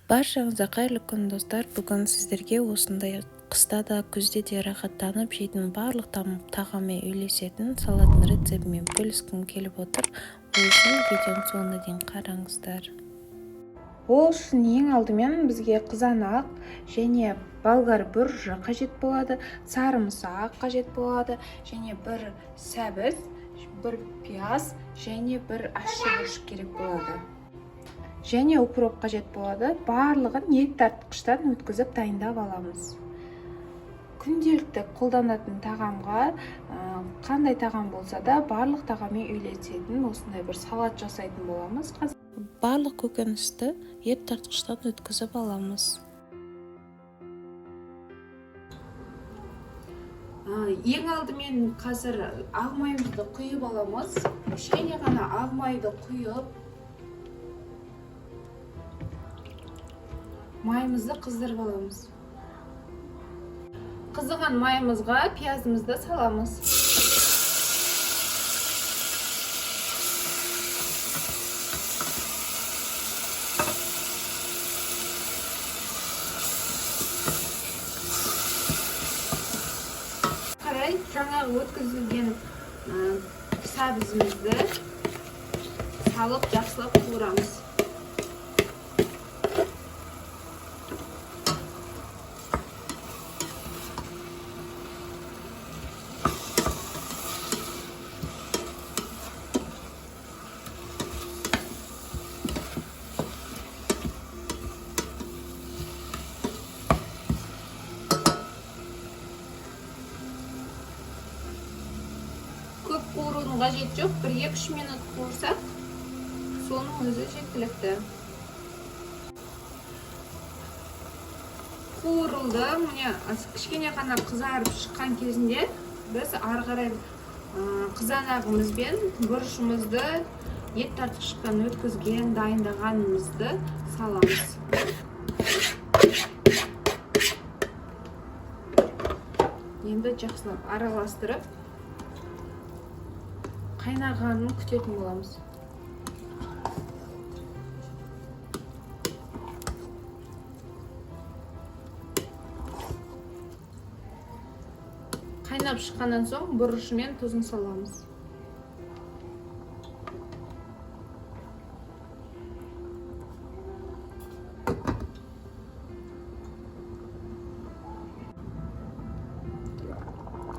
Баршаңызға қайырлы күн достар. Бүгін сіздерге осындай қыста да күзде де рахаттанып жейтін барлық тағаммен үйлесетін салаттың рецептімен бөліскім келіп отыр. Ол үшін видеоның соңына дейін қараңыздар. Ол үшін ең алдымен бізге қызанақ және болгар бүржі қажет болады, сарымсақ қажет болады, және бір сәбіз, бір пияз және бір ащы бұрыш керек болады. Және укроп қажет болады. Барлығын ет тартқыштан өткізіп дайындап аламыз. Күнделікті қолданатын тағамға қандай тағам болса да барлық тағаммен үйлесетін осындай бір салат жасайтын боламыз. Барлық көкөністі ет тартқыштан өткізіп аламыз. Ең алдымен қазір ақ майымызды құйып аламыз. Кішкене ғана ақ майды құйып майымызды қыздырып аламыз. Қызыған майымызға пиязымызды саламыз. Қарай жаңағы өткізілген сәбізімізді салып жақсылап қуырамыз. Көп қуырудың қажеті жоқ, 1-2 минут қуырсақ, соның өзі жеткілікті. Қуырылды, міне кішкене ғана қызарып шыққан кезінде біз ары қарай қызанағымызбен бұрышымызды ет тартқыштан өткізген дайындағанымызды саламыз. Енді жақсылап араластырып қайнағанын күтетін боламыз. Қайнап шыққаннан соң бұрышы мен тұзын саламыз.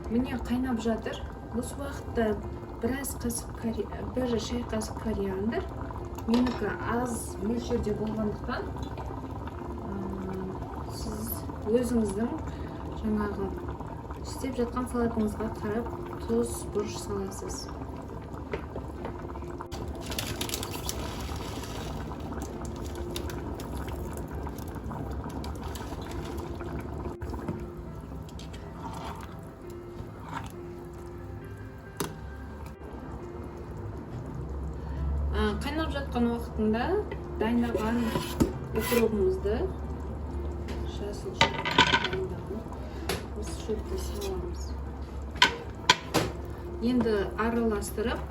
Міне қайнап жатыр. Осы уақытта бір шай қасық кориандр. Менікі аз мөлшерде болғандықтан сіз өзіңіздің жаңағы істеп жатқан салатыңызға қарап тұз, бұрыш саласыз. Қайнап жатқан уақытында дайындаған укропымызды, жасыл дайындаған осы шөпті саламыз. Енді араластырып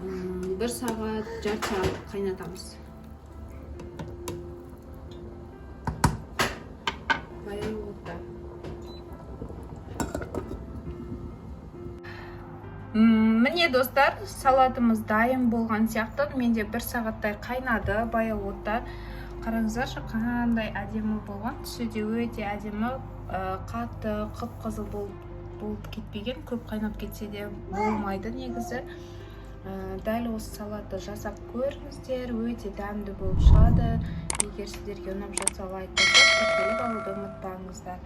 1 сағат, жарты сағат қайнатамыз. Баяу отта. Міне достар, салатымыз дайын болған сияқты. Менде 1 сағаттай қайнады баяу отта. Қараңыздаршы, қандай әдемі болған. Түсі де өте әдемі, қатты қып-қызыл болып кетпеген. Көп қайнап кетсе де болмайды негізі. Дәл осы салатты жасап көріңіздер, өте дәмді болып шығады. Егер сіздерге ұнап жатса лайк басып, тіркеліп алуды ұмытпаңыздар.